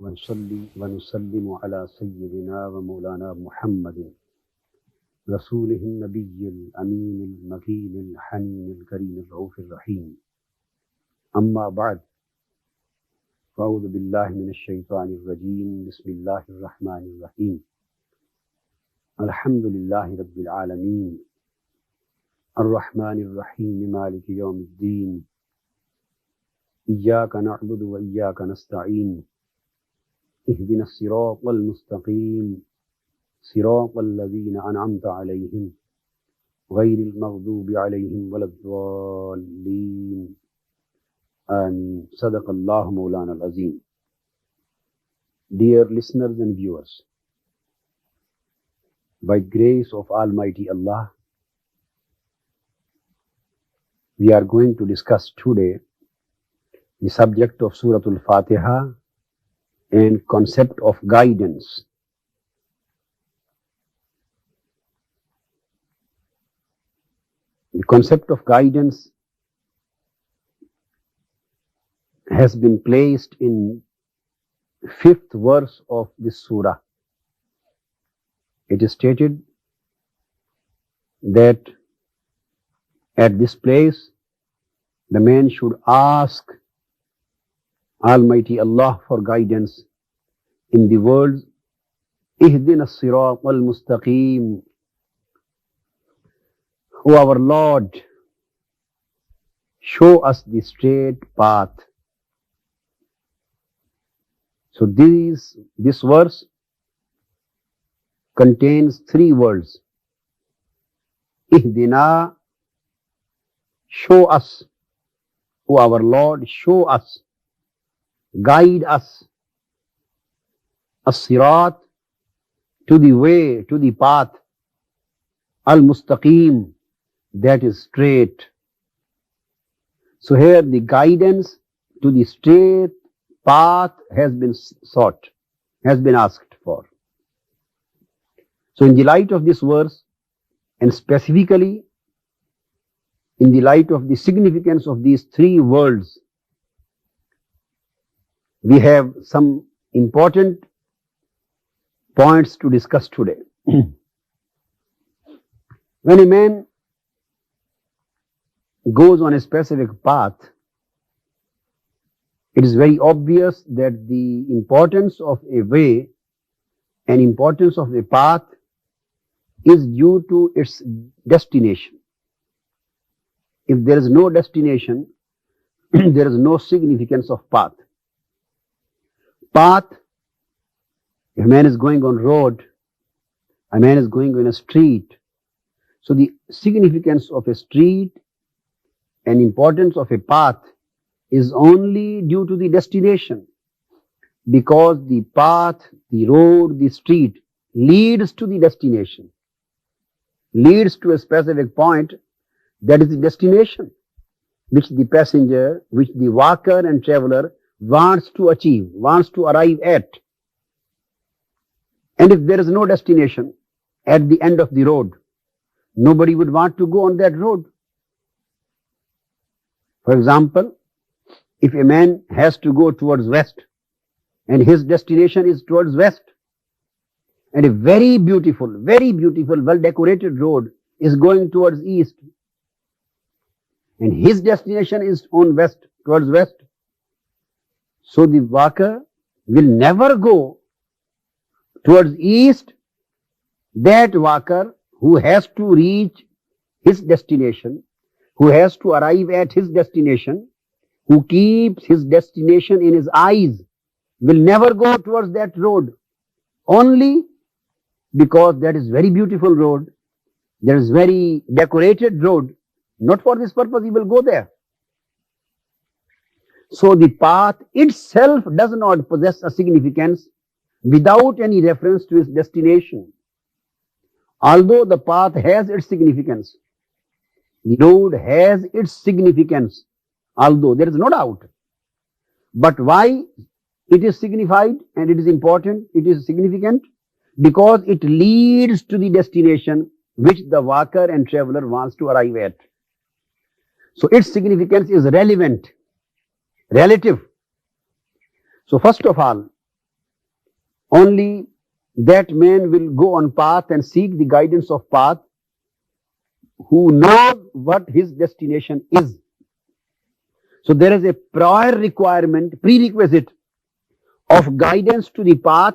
ونصلي ونسلم على سيدنا ومولانا محمد رسوله النبي الأمين المكين الحنين الكريم الرؤوف الرحيم. أما بعد، فأعوذ بالله من الشيطان الرجيم. بسم الله الرحمن الرحيم. الحمد لله رب العالمين الرحمن الرحيم مالك يوم الدين. إياك نعبد وإياك نستعين. اهدنا الصراط المستقيم صراط الذين أنعمت عليهم غير المغضوب عليهم ولا الضالين. آمين. صدق الله مولانا العظيم. Dear listeners and viewers, by grace of Almighty Allah, we are going to discuss today the subject of Surah Al-Fatiha and concept of guidance. The concept of guidance has been placed in 5th verse of this surah. It is stated that at this place the man should ask Almighty Allah for guidance in the words Ihdina as-sirat al-mustaqim. O our Lord, show us the straight path. So this verse contains 3 words. Ihdina, show us. O our Lord, show us. Guide us. As-sirat, to the way, to the path. Al-mustaqim, that is straight. So here the guidance to the straight path has been sought, has been asked for. So in the light of this verse, and specifically in the light of the significance of these 3 words, we have some important points to discuss today. When a man goes on a specific path, it is very obvious that the importance of a way and importance of a path is due to its destination. If there is no destination, there is no significance of path. Path, if a man is going on road, a man is going on a street. So the significance of a street and importance of a path is only due to the destination, because the path, the road, the street leads to the destination, leads to a specific point, that is the destination which the passenger, which the walker and traveler wants to achieve, wants to arrive at. And if there is no destination at the end of the road, nobody would want to go on that road. For example, if a man has to go towards west and his destination is towards west, and a very beautiful, well decorated road is going towards east, and his destination is on west, towards west, so the walker will never go towards east. That walker who has to reach his destination, who has to arrive at his destination, who keeps his destination in his eyes, will never go towards that road, only because that is very beautiful road, there is very decorated road. Not for this purpose he will go there. So the path itself does not possess a significance without any reference to its destination. Although the path has its significance, the road has its significance, although there is no doubt. But why it is signified and it is important, it is significant? Because it leads to the destination which the walker and traveler wants to arrive at. So its significance is relevant, relative. So first of all, Only that man will go on path and seek the guidance of path who knows what his destination is. So there is a prior requirement, prerequisite of guidance to the path.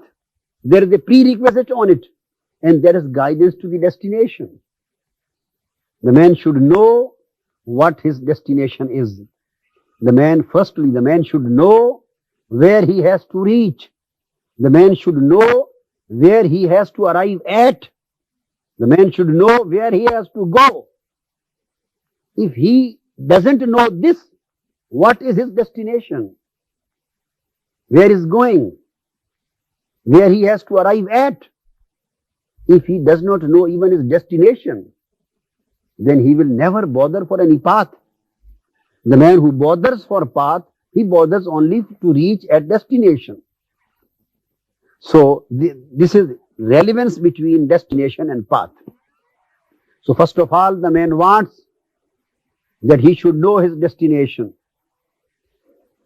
There is a prerequisite on it, and there is guidance to the destination. The man should know what his destination is. Firstly, the man should know where he has to reach. The man should know where he has to arrive at. The man should know where he has to go. If he doesn't know this, what is his destination? Where is going? Where he has to arrive at? If he does not know even his destination, then he will never bother for any path. The man who bothers for path, he bothers only to reach at destination. So this is relevance between destination and path. So first of all, the man wants that he should know his destination.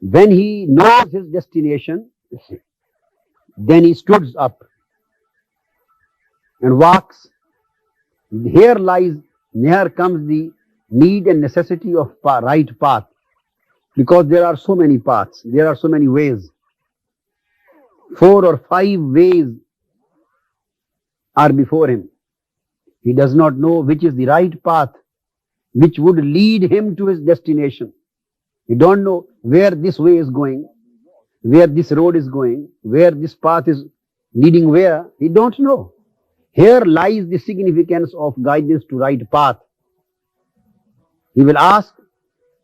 When he knows his destination, then he stands up and walks. Here comes the need and necessity of right path, because there are so many paths, there are so many ways. 4 or 5 ways are before him. He does not know which is the right path, which would lead him to his destination. He don't know where this way is going, where this road is going, where this path is leading where. He don't know. Here lies the significance of guidance to right path. He will ask,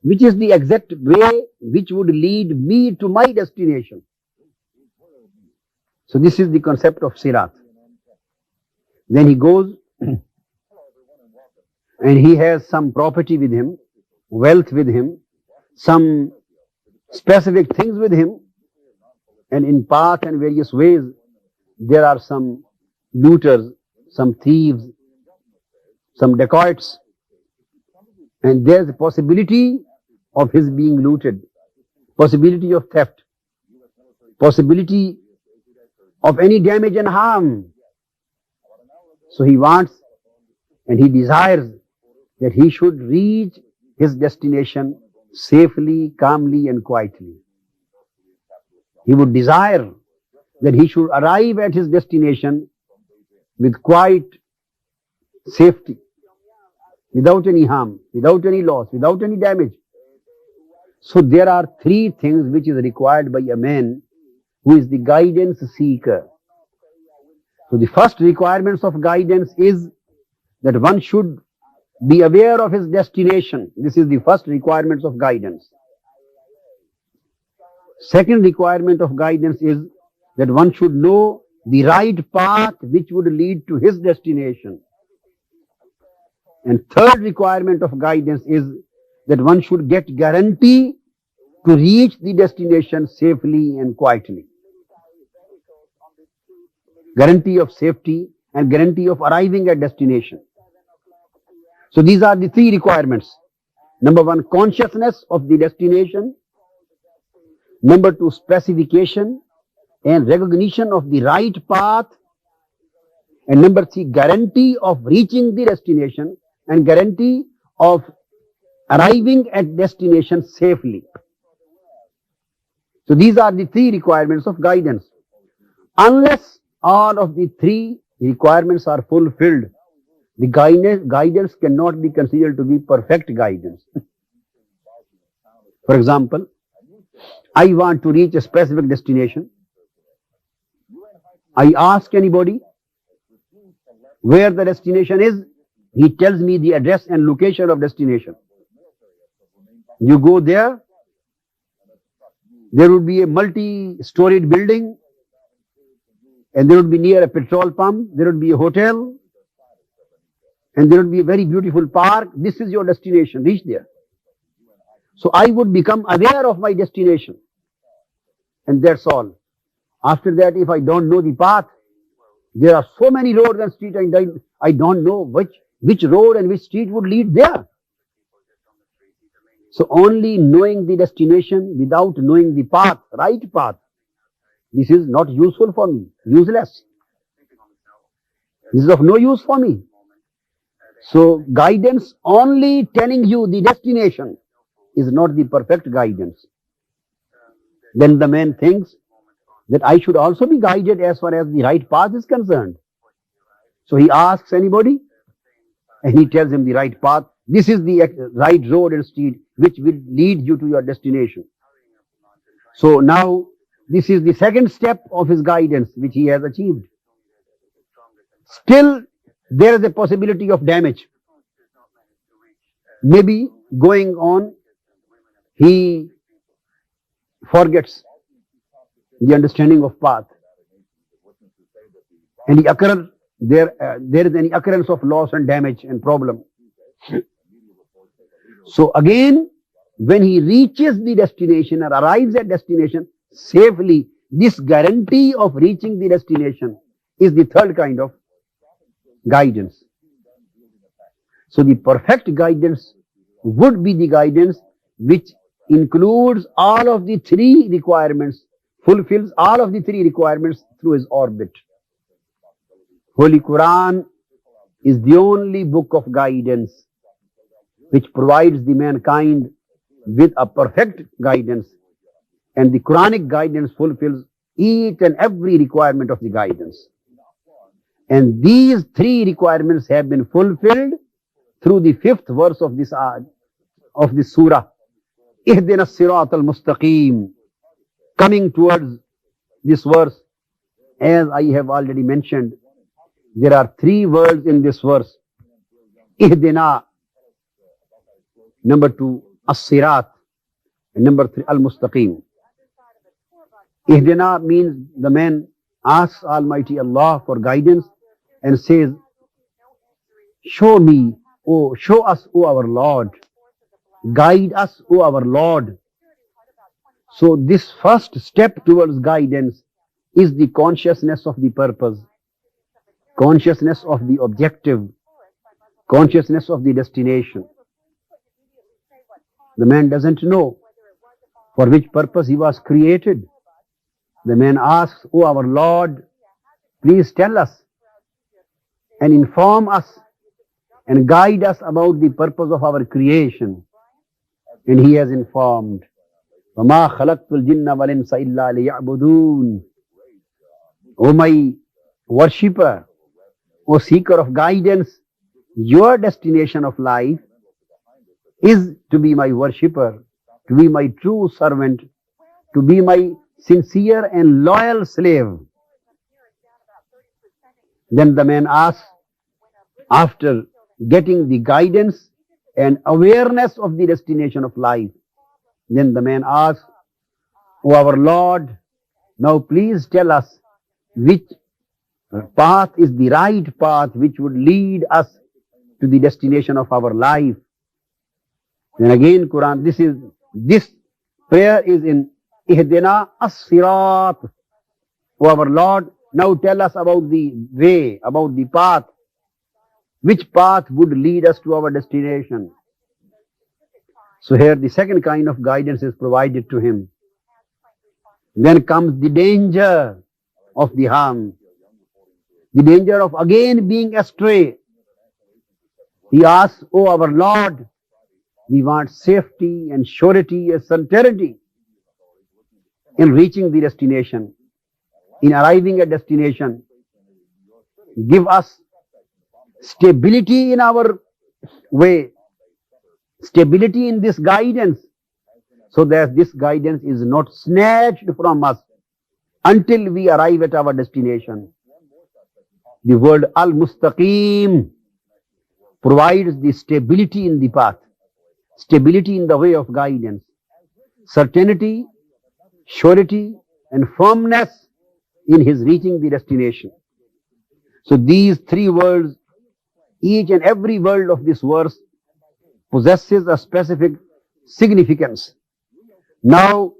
which is the exact way which would lead me to my destination? So this is the concept of Sirat. Then he goes and he has some property with him, wealth with him, some specific things with him, and in path and various ways there are some looters, some thieves, some dacoits, and there's a possibility of his being looted, possibility of theft, possibility of any damage and harm. So he wants and he desires that he should reach his destination safely, calmly and quietly. He would desire that he should arrive at his destination with quiet safety, without any harm, without any loss, without any damage. So there are 3 things which is required by a man who is the guidance seeker. So the first requirements of guidance is that one should be aware of his destination. This is the first requirements of guidance. Second requirement of guidance is that one should know the right path which would lead to his destination. And third requirement of guidance is that one should get guarantee to reach the destination safely and quietly. Guarantee of safety and guarantee of arriving at destination. So these are the 3 requirements. Number 1, consciousness of the destination. Number 2, specification and recognition of the right path. And number 3, guarantee of reaching the destination and guarantee of arriving at destination safely. So these are the 3 requirements of guidance. Unless all of the 3 requirements are fulfilled, the guidance cannot be considered to be perfect guidance. For example, I want to reach a specific destination. I ask anybody where the destination is. He tells me the address and location of destination. You go there, there would be a multi-storied building, and there would be near a petrol pump, there would be a hotel, and there would be a very beautiful park. This is your destination, reach there. So I would become aware of my destination, and that's all. After that, if I don't know the path, there are so many roads and streets, and I don't know which road and which street would lead there. So only knowing the destination without knowing the path, right path, This is not useful for me, useless. This is of no use for me. So guidance only telling you the destination is not the perfect guidance. Then the man thinks that I should also be guided as far as the right path is concerned. So he asks anybody and he tells him the right path. This is the right road and street which will lead you to your destination. So now this is the second step of his guidance which he has achieved. Still there is a possibility of damage. Maybe going on he forgets the understanding of path. And there is any occurrence of loss and damage and problem. So again, when he reaches the destination or arrives at destination safely, this guarantee of reaching the destination is the third kind of guidance. So the perfect guidance would be the guidance which includes all of the three requirements, fulfills all of the three requirements through his orbit. Holy Quran is the only book of guidance which provides the mankind with a perfect guidance, and the Quranic guidance fulfills each and every requirement of the guidance. And these three requirements have been fulfilled through the fifth verse of this surah. Ihdina as-sirat al-mustaqim. Coming towards this verse, as I have already mentioned, there are three words in this verse. Ihdina, number 2, as-sirat, and number 3, al-mustaqim. Ihdina means the man asks Almighty Allah for guidance and says, show us, O our Lord. Guide us, O our Lord. So this first step towards guidance is the consciousness of the purpose, consciousness of the objective, consciousness of the destination. The man doesn't know for which purpose he was created. The man asks, O our Lord, please tell us and inform us and guide us about the purpose of our creation. And he has informed, وَمَا خَلَقْتُ الْجِنَّ وَالْإِنسَ إِلَّا لِيَعْبُدُونَ. O my worshipper, O seeker of guidance, your destination of life is to be my worshipper, to be my true servant, to be my sincere and loyal slave. Then the man asks, after getting the guidance and awareness of the destination of life, then the man asks, O our Lord, now please tell us which path is the right path which would lead us to the destination of our life. Then again Quran, this prayer is in Ihdina as-sirat. O our Lord, now tell us about the way, about the path. Which path would lead us to our destination? So here the second kind of guidance is provided to him. Then comes the danger of the harm, the danger of again being astray. He asks, O our Lord, we want safety and surety and certainty in reaching the destination, in arriving at destination. Give us stability in our way, stability in this guidance, so that this guidance is not snatched from us until we arrive at our destination. The word al-mustaqim provides the stability in the path, stability in the way of guidance, certainty, surety, and firmness in his reaching the destination. So these three words, each and every word of this verse possesses a specific significance. Now,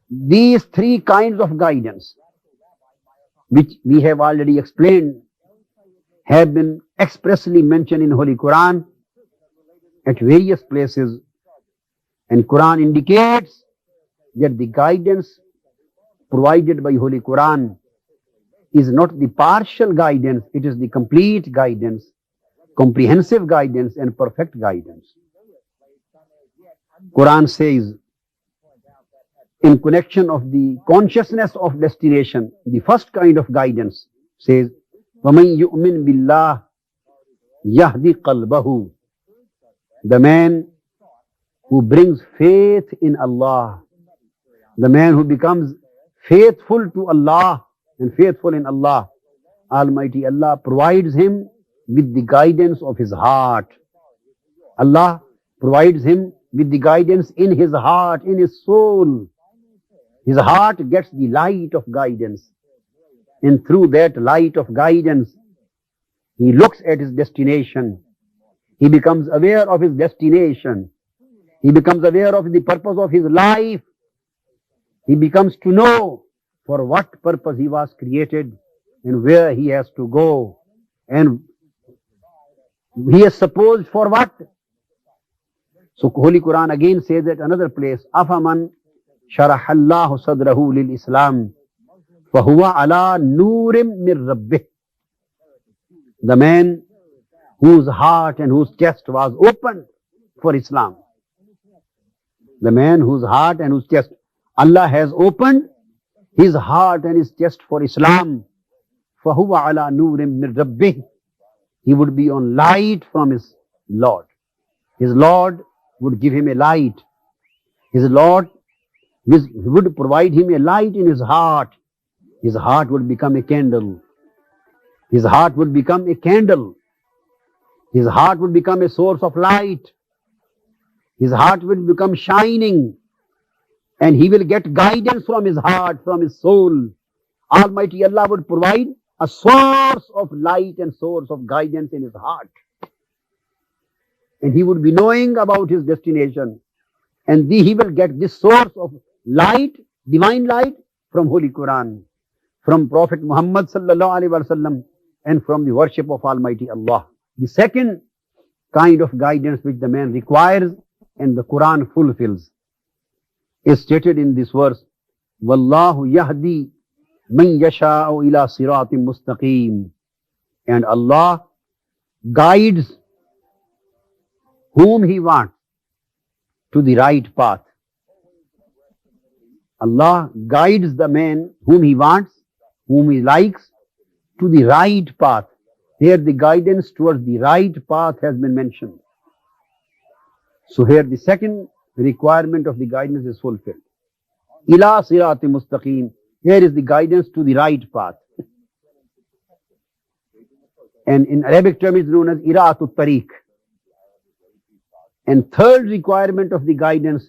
these three kinds of guidance, which we have already explained, have been expressly mentioned in Holy Quran at various places, and Quran indicates that the guidance provided by Holy Quran is not the partial guidance, it is the complete guidance, comprehensive guidance and perfect guidance. Quran says, in connection of the consciousness of destination, the first kind of guidance says, وَمَنْ يُؤْمِنْ بِاللَّهِ يَهْدِ قَلْبَهُ. The man who brings faith in Allah, the man who becomes faithful to Allah and faithful in Allah, Almighty Allah provides him with the guidance of his heart. Allah provides him with the guidance in his heart, in his soul. His heart gets the light of guidance. And through that light of guidance, he looks at his destination. He becomes aware of his destination. He becomes aware of the purpose of his life. He becomes to know for what purpose he was created and where he has to go. And he is supposed for what? So Holy Quran again says at another place, أَفَمَنْ شَرَحَ اللَّهُ صَدْرَهُ لِلْإِسْلَامِ فَهُوَ عَلَى نُورٍ مِّن رَبِّهِ. The man whose heart and whose chest was opened for Islam. The man whose heart and whose chest, Allah has opened his heart and his chest for Islam. فَهُوَ عَلَى نُورٍ مِّن رَبِّهِ. He would be on light from his Lord. His Lord would give him a light. His Lord would provide him a light in his heart. His heart would become a candle. His heart would become a candle. His heart would become a source of light. His heart will become shining. And he will get guidance from his heart, from his soul. Almighty Allah would provide a source of light and source of guidance in his heart. And he would be knowing about his destination. And he will get this source of light, divine light, from Holy Quran, from Prophet Muhammad sallallahu alaihi wasallam, and from the worship of Almighty Allah. The second kind of guidance which the man requires and the Quran fulfills is stated in this verse, Wallahu yahdi man yasha'u ila siratim mustaqim. And Allah guides whom He wants to the right path. Allah guides the man whom He wants, whom He likes, to the right path. Here the guidance towards the right path has been mentioned. So here the second requirement of the guidance is fulfilled. Ila sirati mustaqim. Here is the guidance to the right path. And in Arabic term is known as ira'atu tariq. And third requirement of the guidance,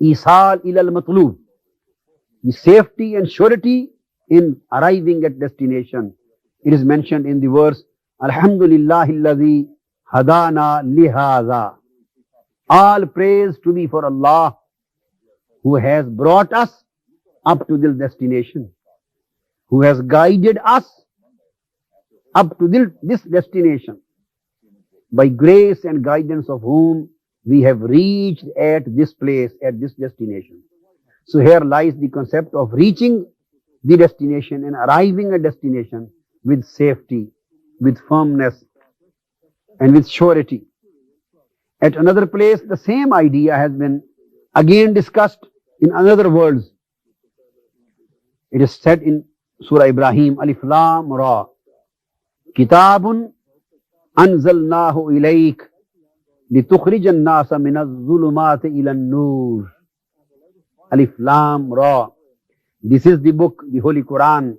isal ila al-matlub. The safety and surety in arriving at destination. It is mentioned in the verse, Alhamdulillahi alladhi hadana lihadha. All praise to be for Allah who has brought us up to this destination, who has guided us up to this destination, by grace and guidance of whom we have reached at this place, at this destination. So here lies the concept of reaching the destination and arriving at destination with safety, with firmness, and with surety. At another place, the same idea has been again discussed in another words. It is said in Surah Ibrahim, Alif Lam Ra, Kitabun anzalnahu ilayk litukhrijan nasa minaz zulumati ilan nur. Alif Lam Ra. This is the book, the Holy Quran,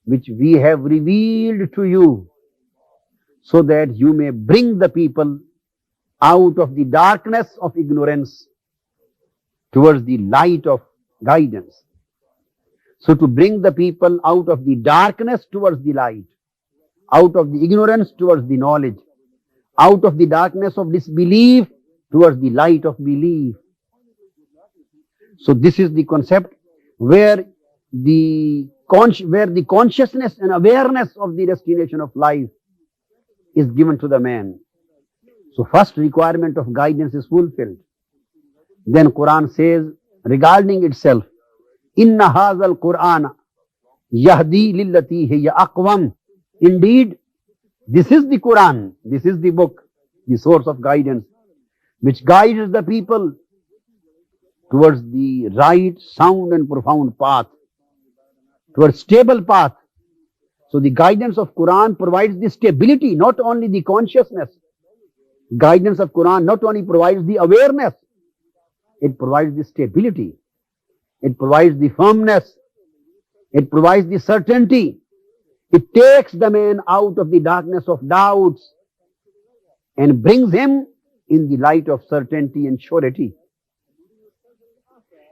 which we have revealed to you so that you may bring the people out of the darkness of ignorance towards the light of guidance. So to bring the people out of the darkness towards the light, out of the ignorance towards the knowledge, out of the darkness of disbelief towards the light of belief. So this is the concept where the consciousness and awareness of the destination of life is given to the man. So first requirement of guidance is fulfilled. Then Quran says regarding itself, Inna hazal Qur'an yahdi lillati hiya aqwam. Indeed, this is the Quran, this is the book, the source of guidance, which guides the people towards the right, sound and profound path, towards stable path. So the guidance of Quran provides the stability, not only the consciousness. Guidance of Quran not only provides the awareness, it provides the stability, it provides the firmness, it provides the certainty. It takes the man out of the darkness of doubts and brings him in the light of certainty and surety.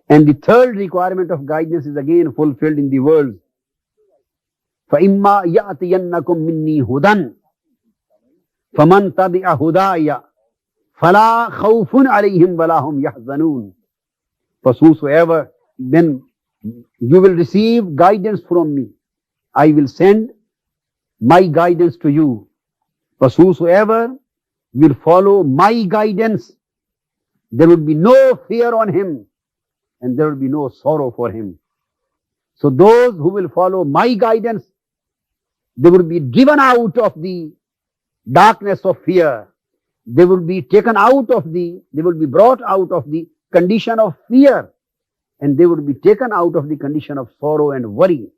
And the third requirement of guidance is again fulfilled in the words. فَإِمَّا يَأْتِيَنَّكُم مِّنِّي هُدًى فَمَنْ تَبِعَ هُدَايَ فَلَا خَوْفٌ عَلَيْهِمْ وَلَا هُمْ يَحْزَنُونَ. For whosoever, then you will receive guidance from me. I will send my guidance to you. For whosoever will follow my guidance, there will be no fear on him and there will be no sorrow for him. So those who will follow my guidance, they will be driven out of the darkness of fear. They will be taken out of they will be brought out of the condition of fear, and they will be taken out of the condition of sorrow and worry.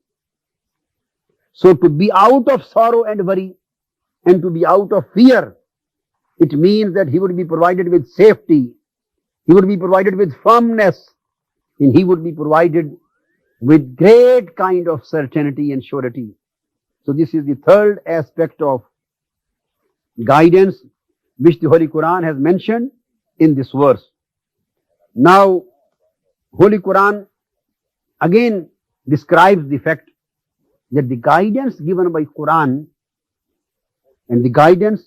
So to be out of sorrow and worry and to be out of fear, it means that he would be provided with safety, he would be provided with firmness, and he would be provided with great kind of certainty and surety. So this is the third aspect of guidance which the Holy Quran has mentioned in this verse. Now, Holy Quran again describes the fact that the guidance given by Quran and the guidance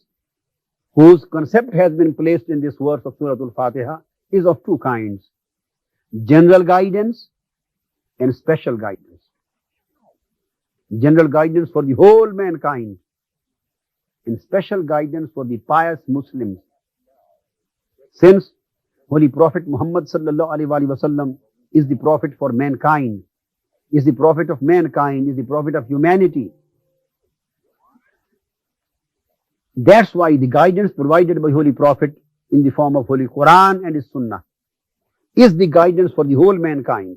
whose concept has been placed in this verse of Surah Al-Fatiha is of two kinds: general guidance and special guidance. General guidance for the whole mankind and special guidance for the pious Muslims. Since Holy Prophet Muhammad sallallahu alaihi wasallam is the prophet for mankind, is the prophet of mankind, is the prophet of humanity. That's why the guidance provided by Holy Prophet in the form of Holy Quran and his Sunnah is the guidance for the whole mankind.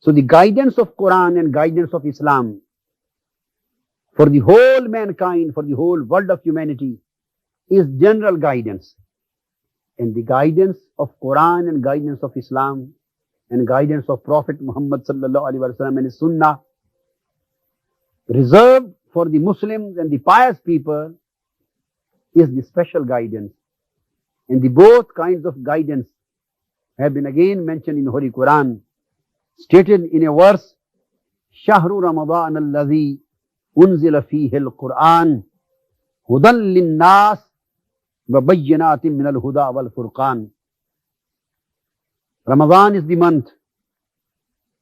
So the guidance of Quran and guidance of Islam for the whole mankind, for the whole world of humanity is general guidance. And the guidance of Quran and guidance of Islam and guidance of Prophet Muhammad sallallahu alaihi wasallam and his Sunnah reserved for the Muslims and the pious people is the special guidance. And the both kinds of guidance have been again mentioned in Holy Quran, stated in a verse, Shahru Ramadan alladhi unzila fihi al-Quran hudan lin-nas wa bayyinatin min al-huda wal-furqan. Ramadan is the month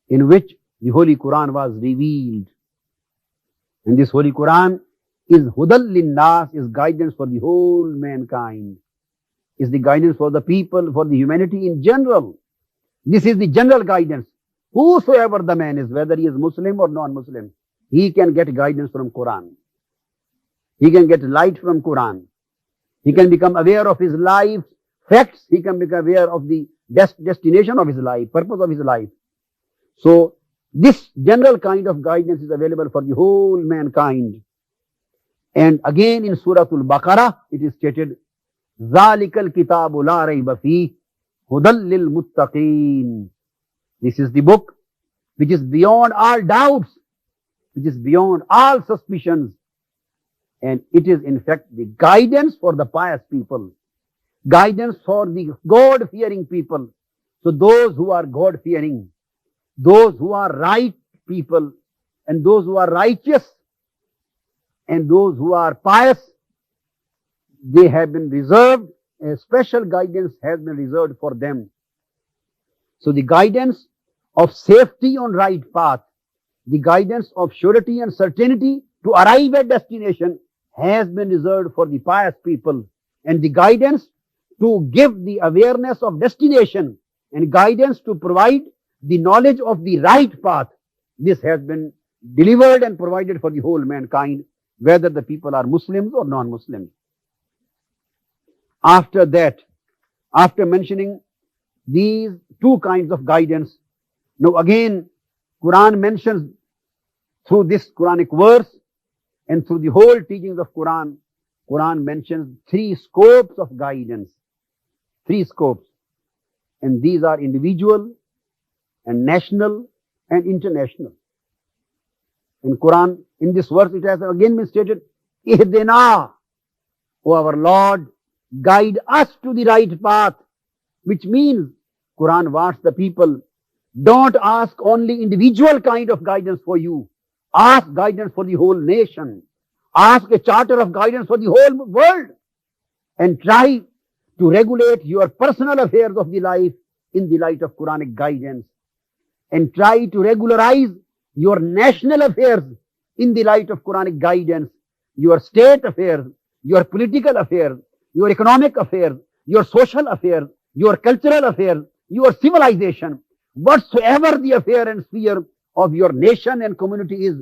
in which the Holy Quran was revealed. And this Holy Quran is hudan lin-nas, is guidance for the whole mankind, is the guidance for the people, for the humanity in general. This is the general guidance. Whosoever the man is, whether he is Muslim or non-Muslim, he can get guidance from Quran. He can get light from Quran. He can become aware of his life facts. He can become aware of the destination of his life, purpose of his life. So this general kind of guidance is available for the whole mankind. And again in Surah Al-Baqarah, it is stated, ذَلِكَ الْكِتَابُ لَا رَيْبَ فِيهِ هُدًى لِلْمُتَّقِينَ. This is the book which is beyond all doubts, which is beyond all suspicions. And it is in fact the guidance for the pious people, guidance for the God-fearing people. So those who are God-fearing, those who are right people, and those who are righteous, and those who are pious, they have been reserved, a special guidance has been reserved for them. So the guidance of safety on right path, the guidance of surety and certainty to arrive at destination has been reserved for the pious people. And the guidance to give the awareness of destination and guidance to provide the knowledge of the right path. This has been delivered and provided for the whole mankind, whether the people are Muslims or non-Muslims. After that, after mentioning these two kinds of guidance, now again, Quran mentions through this Quranic verse and through the whole teachings of Quran, Quran mentions three scopes of guidance. Three scopes. And these are individual and national and international. In Quran, in this verse, it has again been stated, Ihdina, O our Lord, guide us to the right path, which means Quran wants the people, don't ask only individual kind of guidance for you. Ask guidance for the whole nation. Ask a charter of guidance for the whole world. And try to regulate your personal affairs of the life in the light of Quranic guidance. And try to regularize your national affairs in the light of Quranic guidance. Your state affairs, your political affairs, your economic affairs, your social affairs, your cultural affairs, your civilization, whatsoever the affair and sphere of your nation and community is,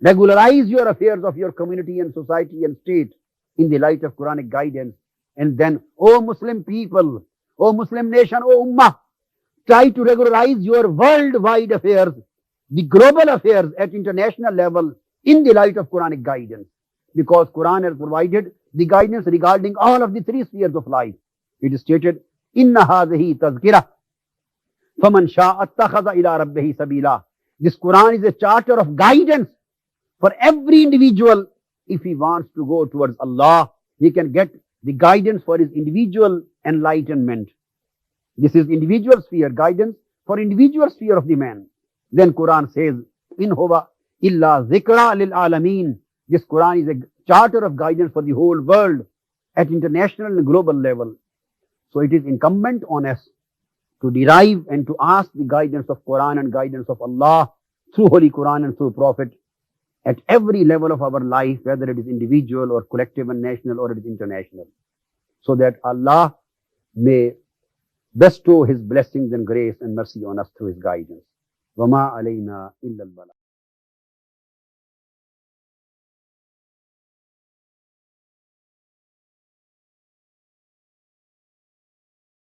regularize your affairs of your community and society and state in the light of Quranic guidance. And then, O Muslim people, O Muslim nation, O Ummah, try to regularize your worldwide affairs, the global affairs at international level in the light of Quranic guidance. Because Quran has provided the guidance regarding all of the three spheres of life. It is stated, Inna hadhihi tazkirah, faman sha'a attakhadha ila rabbihi sabila. This Quran is a charter of guidance for every individual. If he wants to go towards Allah, he can get the guidance for his individual enlightenment. This is individual sphere, guidance for individual sphere of the man. Then Quran says, In huwa illa zikra lil alameen. This Quran is a charter of guidance for the whole world at international and global level. So it is incumbent on us to derive and to ask the guidance of Quran and guidance of Allah through Holy Quran and through Prophet at every level of our life, whether it is individual or collective and national or it is international, so that Allah may bestow His blessings and grace and mercy on us through His guidance. وَمَا عَلَيْنَا إِلَّا الْبَلَاغُ.